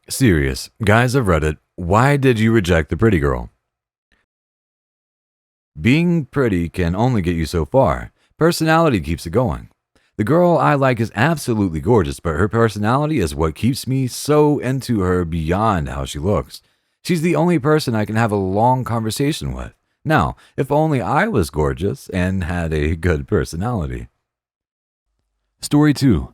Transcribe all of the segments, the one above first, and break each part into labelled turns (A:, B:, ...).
A: Serious. Guys of Reddit, why did you reject the pretty girl? Being pretty can only get you so far. Personality keeps it going. The girl I like is absolutely gorgeous, but her personality is what keeps me so into her beyond how she looks. She's the only person I can have a long conversation with. Now, if only I was gorgeous and had a good personality. Story 2.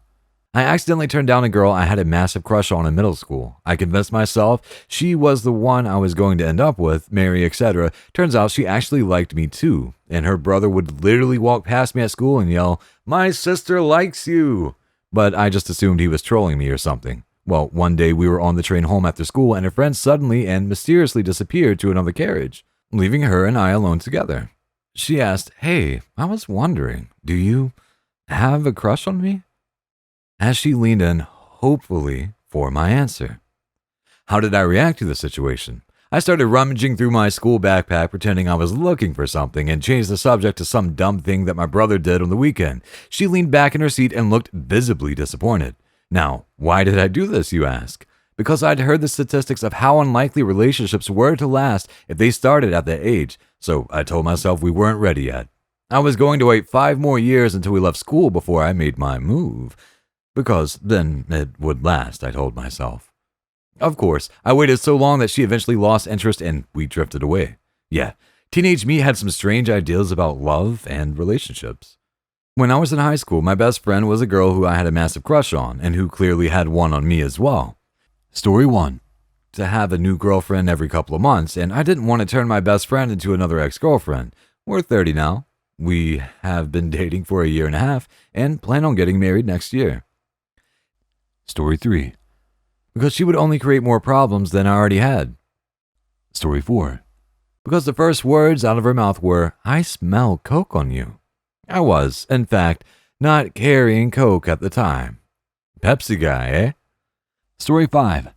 A: I accidentally turned down a girl I had a massive crush on in middle school. I convinced myself she was the one I was going to end up with, marry, etc. Turns out she actually liked me too, and her brother would literally walk past me at school and yell, "My sister likes you!" But I just assumed he was trolling me or something. Well, one day we were on the train home after school and her friend suddenly and mysteriously disappeared to another carriage, leaving her and I alone together. She asked, "Hey, I was wondering, do you have a crush on me?" As she leaned in, hopefully, for my answer. How did I react to the situation? I started rummaging through my school backpack, pretending I was looking for something, and changed the subject to some dumb thing that my brother did on the weekend. She leaned back in her seat and looked visibly disappointed. Now, why did I do this, you ask? Because I'd heard the statistics of how unlikely relationships were to last if they started at that age, so I told myself we weren't ready yet. I was going to wait 5 more years until we left school before I made my move. Because then it would last, I told myself. Of course, I waited so long that she eventually lost interest and we drifted away. Yeah, teenage me had some strange ideas about love and relationships. When I was in high school, my best friend was a girl who I had a massive crush on and who clearly had one on me as well. Story 1. To have a new girlfriend every couple of months, and I didn't want to turn my best friend into another ex-girlfriend. We're 30 now. We have been dating for a year and a half and plan on getting married next year. Story 3. Because she would only create more problems than I already had. Story 4. Because the first words out of her mouth were, "I smell coke on you." I was, in fact, not carrying coke at the time. Pepsi guy, eh? Story 5.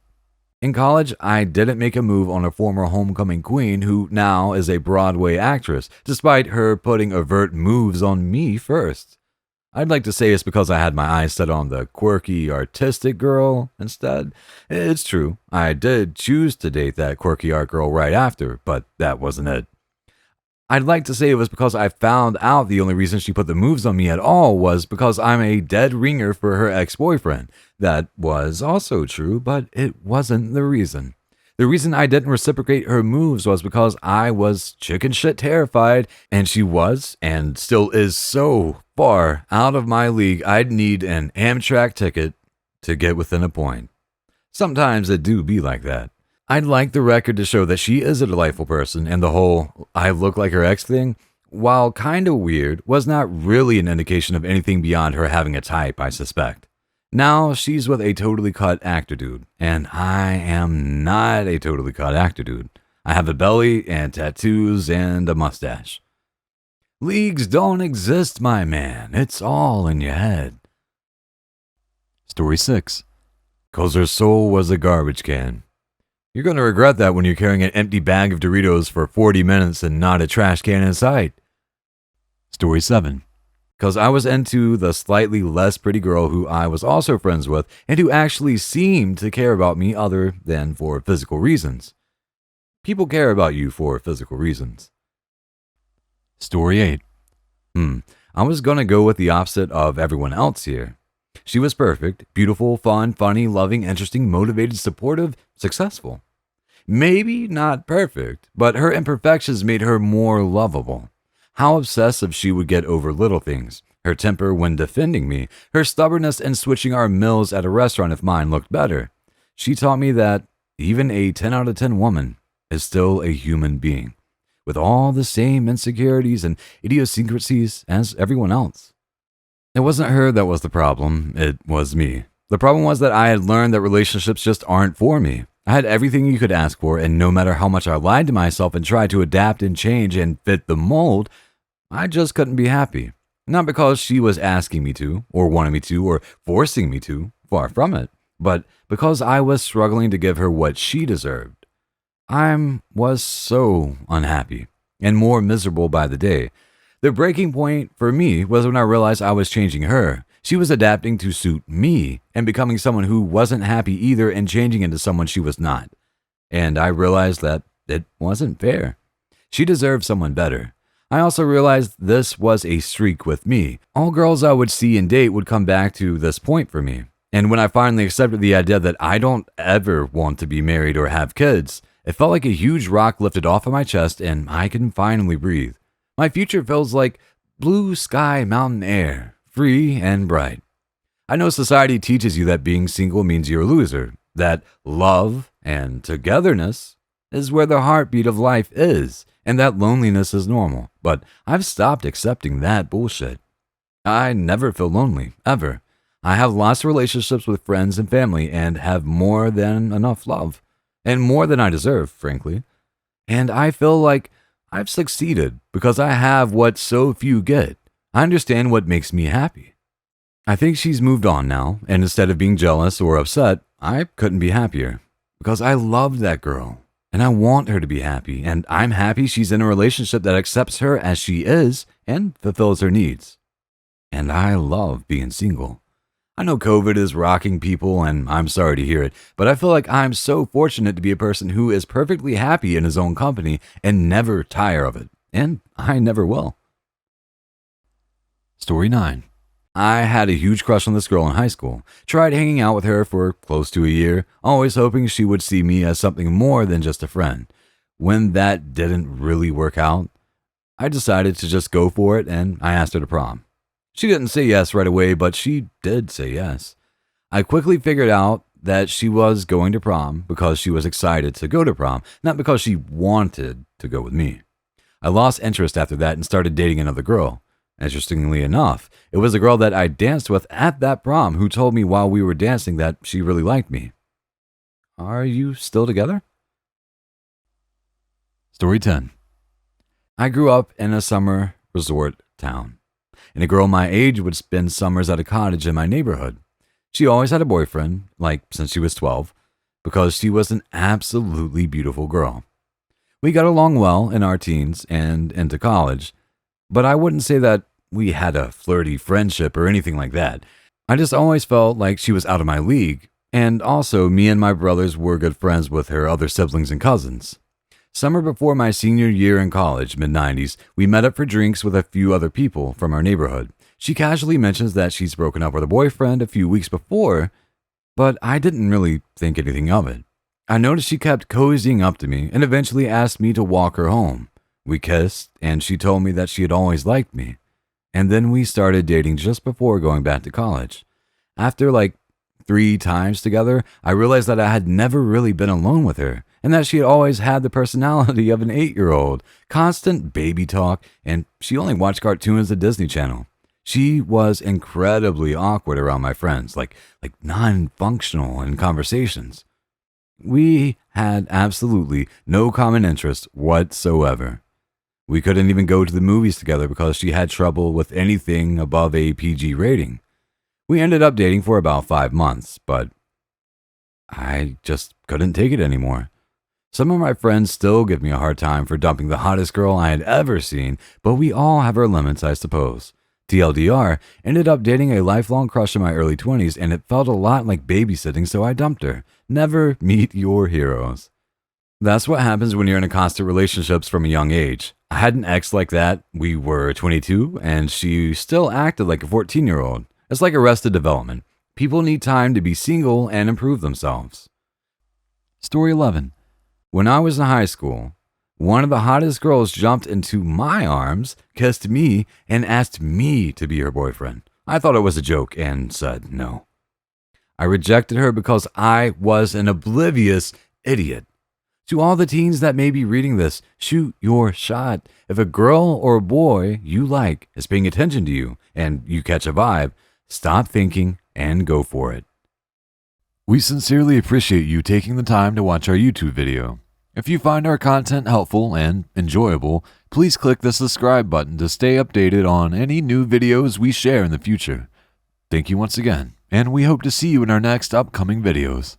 A: In college, I didn't make a move on a former homecoming queen who now is a Broadway actress, despite her putting overt moves on me first. I'd like to say it's because I had my eyes set on the quirky, artistic girl instead. It's true, I did choose to date that quirky art girl right after, but that wasn't it. I'd like to say it was because I found out the only reason she put the moves on me at all was because I'm a dead ringer for her ex-boyfriend. That was also true, but it wasn't the reason. The reason I didn't reciprocate her moves was because I was chicken shit terrified, and she was, and still is so far out of my league, I'd need an Amtrak ticket to get within a point. Sometimes it do be like that. I'd like the record to show that she is a delightful person, and the whole "I look like her ex" thing, while kinda weird, was not really an indication of anything beyond her having a type, I suspect. Now she's with a totally cut actor dude, and I am not a totally cut actor dude. I have a belly and tattoos and a mustache. Leagues don't exist, my man. It's all in your head. Story 6. 'Cause her soul was a garbage can. You're going to regret that when you're carrying an empty bag of Doritos for 40 minutes and not a trash can in sight. Story 7. Because I was into the slightly less pretty girl who I was also friends with and who actually seemed to care about me other than for physical reasons. People care about you for physical reasons. Story 8. I was going to go with the opposite of everyone else here. She was perfect, beautiful, fun, funny, loving, interesting, motivated, supportive, successful. Maybe not perfect, but her imperfections made her more lovable. How obsessive she would get over little things, her temper when defending me, her stubbornness in switching our meals at a restaurant if mine looked better. She taught me that even a 10 out of 10 woman is still a human being, with all the same insecurities and idiosyncrasies as everyone else. It wasn't her that was the problem, it was me. The problem was that I had learned that relationships just aren't for me. I had everything you could ask for, and no matter how much I lied to myself and tried to adapt and change and fit the mold, I just couldn't be happy. Not because she was asking me to, or wanting me to, or forcing me to, far from it, but because I was struggling to give her what she deserved. I was so unhappy, and more miserable by the day. The breaking point for me was when I realized I was changing her. She was adapting to suit me and becoming someone who wasn't happy either and changing into someone she was not. And I realized that it wasn't fair. She deserved someone better. I also realized this was a streak with me. All girls I would see and date would come back to this point for me. And when I finally accepted the idea that I don't ever want to be married or have kids, it felt like a huge rock lifted off of my chest and I can finally breathe. My future feels like blue sky mountain air, free and bright. I know society teaches you that being single means you're a loser, that love and togetherness is where the heartbeat of life is, and that loneliness is normal. But I've stopped accepting that bullshit. I never feel lonely, ever. I have lots of relationships with friends and family and have more than enough love. And more than I deserve, frankly. And I feel like I've succeeded because I have what so few get. I understand what makes me happy. I think she's moved on now, and instead of being jealous or upset, I couldn't be happier. Because I loved that girl, and I want her to be happy, and I'm happy she's in a relationship that accepts her as she is and fulfills her needs. And I love being single. I know COVID is rocking people, and I'm sorry to hear it, but I feel like I'm so fortunate to be a person who is perfectly happy in his own company and never tire of it, and I never will. Story 9. I had a huge crush on this girl in high school, tried hanging out with her for close to a year, always hoping she would see me as something more than just a friend. When that didn't really work out, I decided to just go for it and I asked her to prom. She didn't say yes right away, but she did say yes. I quickly figured out that she was going to prom because she was excited to go to prom, not because she wanted to go with me. I lost interest after that and started dating another girl. Interestingly enough, it was a girl that I danced with at that prom who told me while we were dancing that she really liked me. Are you still together? Story 10. I grew up in a summer resort town, and a girl my age would spend summers at a cottage in my neighborhood. She always had a boyfriend, like since she was 12, because she was an absolutely beautiful girl. We got along well in our teens and into college, but I wouldn't say that we had a flirty friendship or anything like that. I just always felt like she was out of my league, and also me and my brothers were good friends with her other siblings and cousins. Summer before my senior year in college, mid-90s, we met up for drinks with a few other people from our neighborhood. She casually mentions that she's broken up with a boyfriend a few weeks before, but I didn't really think anything of it. I noticed she kept cozying up to me and eventually asked me to walk her home. We kissed, and she told me that she had always liked me. And then we started dating just before going back to college. After like 3 times together, I realized that I had never really been alone with her, and that she had always had the personality of an 8-year-old, constant baby talk, and she only watched cartoons at Disney Channel. She was incredibly awkward around my friends, like non-functional in conversations. We had absolutely no common interest whatsoever. We couldn't even go to the movies together because she had trouble with anything above a PG rating. We ended up dating for about 5 months, but I just couldn't take it anymore. Some of my friends still give me a hard time for dumping the hottest girl I had ever seen, but we all have our limits, I suppose. TLDR, ended up dating a lifelong crush in my early 20s, and it felt a lot like babysitting, so I dumped her. Never meet your heroes. That's what happens when you're in a constant relationships from a young age. I had an ex like that. We were 22, and she still acted like a 14-year-old. It's like Arrested Development. People need time to be single and improve themselves. Story 11. When I was in high school, one of the hottest girls jumped into my arms, kissed me, and asked me to be her boyfriend. I thought it was a joke and said no. I rejected her because I was an oblivious idiot. To all the teens that may be reading this, shoot your shot. If a girl or a boy you like is paying attention to you and you catch a vibe, stop thinking and go for it. We sincerely appreciate you taking the time to watch our YouTube video. If you find our content helpful and enjoyable, please click the subscribe button to stay updated on any new videos we share in the future. Thank you once again, and we hope to see you in our next upcoming videos.